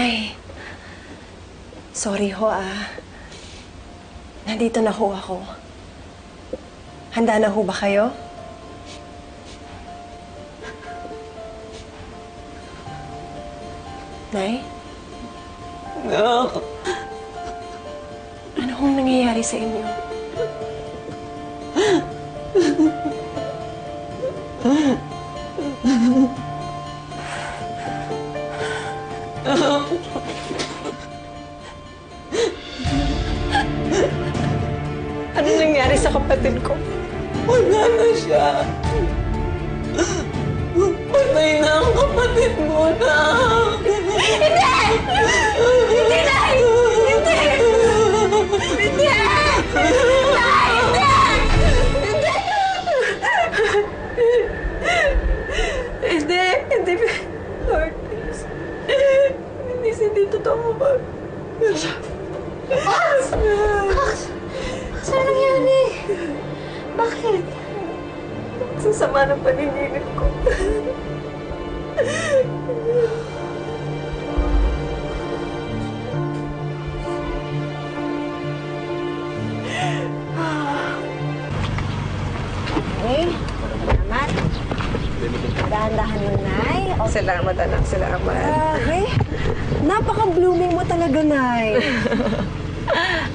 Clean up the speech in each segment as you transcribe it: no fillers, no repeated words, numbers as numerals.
Nay, sorry ho Nandito na ho ako. Handa na ho ba kayo? Nay? No. Ano hong nangyayari sa inyo? Ano nangyari sa kapatid ko? Wala na siya. Patay na ang kapatid mo na. Hindi! Hindi, Nay! Hindi! Hindi! Nay, hindi! Hindi! Hindi! Hindi! Lord, please. Hindi totoo ba? Max! Saan nangyari? Bakit? Sa sama ng panininip ko. Hey, salamat. Dahan-dahan mo, Nay. Salamat, anak. Salamat. Hey, napaka-blooming mo talaga, Nay.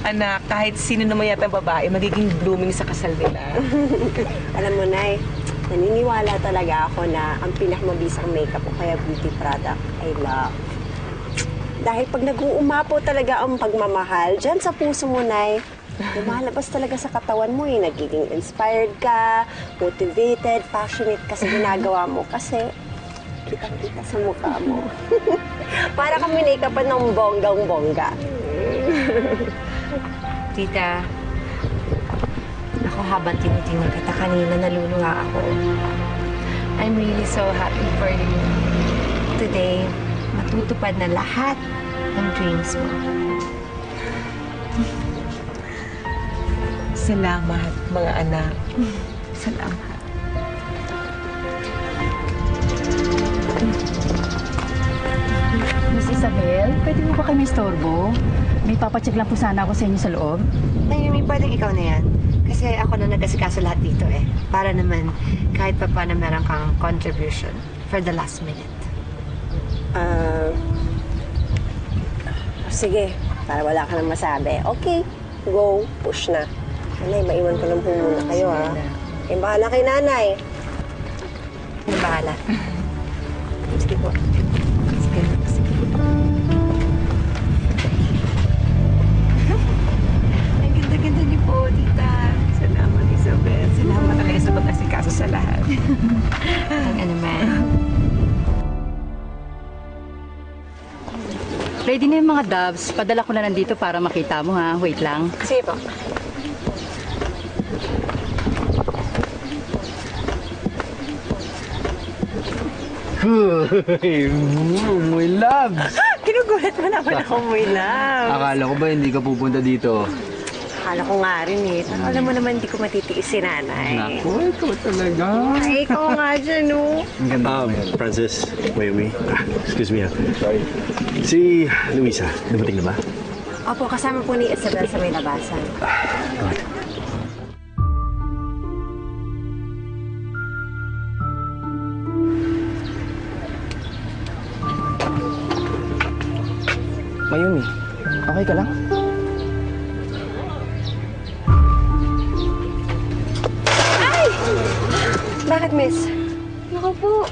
Anak, kahit sino naman yata babae, magiging blooming sa kasal nila. Alam mo, Nay, naniniwala talaga ako na ang pinakamabisang makeup o kaya beauty product ay love. Dahil pag nag-uumapo talaga ang pagmamahal, dyan sa puso mo, Nay, lumalabas talaga sa katawan mo eh. Nagiging inspired ka, motivated, passionate ka sa ginagawa mo kasi kitang-kita sa mukha mo. Para kang minake-upan ng bonggang-bongga. Tita, ako habang tinitingnan kita kanina, naluluha ako. I'm really so happy for you. Today, matutupad na lahat ng dreams mo. Salamat, mga anak. Salamat. Miss Isabel, pwede mo ba kami istorbo? May papacheck lang po sana ako sa inyo sa loob. Naomi, pwedeng ikaw na yan. Kasi ako na nag-asikaso lahat dito eh. Para naman kahit pa paano meron kang contribution for the last minute. Sige, para wala ka nang masabi. Okay, go, push na. Nanay, maiwan ko lang po muna kayo, ha? Eh, bahala kay nanay. Ano bahala? Sige po. Sige. Ang ganda-ganda niyo po, tita. Salamat, Isabel. Salamat talaga sa pag-asikaso sa lahat. Ano man. Ready na yung mga doves. Padala ko na nandito para makita mo, ha? Wait lang. Sige po. My loves! Kinugulat mo naman ako, my love. Akala ko ba hindi ka pupunta dito? Akala ko nga rin eh. Pero alam mo naman, hindi ko matitiis si nanay. Naku, ikaw talaga. Ay, ikaw nga dyan, no? Ang ganda mo yan. Francis, Mayumi. Excuse me, ha. Sorry. Si Luisa, dumating na ba? Opo, kasama po ni Isabel sa may labasan. Good. Mayumi, okay ka lang? Bakit, miss? Naku po,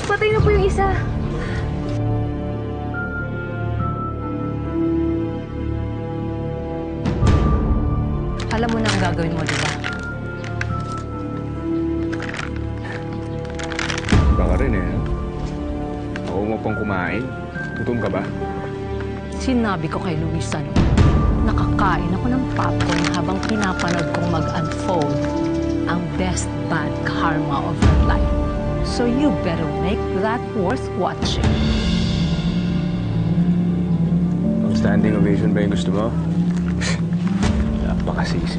patay na po yung isa. Alam mo na ang gagawin mo, di ba? Baka rin eh. Ako mo pang kumain. Gutom ka ba? Sinabi ko kay Luisa, no? Nakakain ako ng popcorn habang pinapanood kong mag-unfold ang best bad karma of your life. So you better make that worth watching. Ang standing ovation ba yung gusto mo? Napakasisi.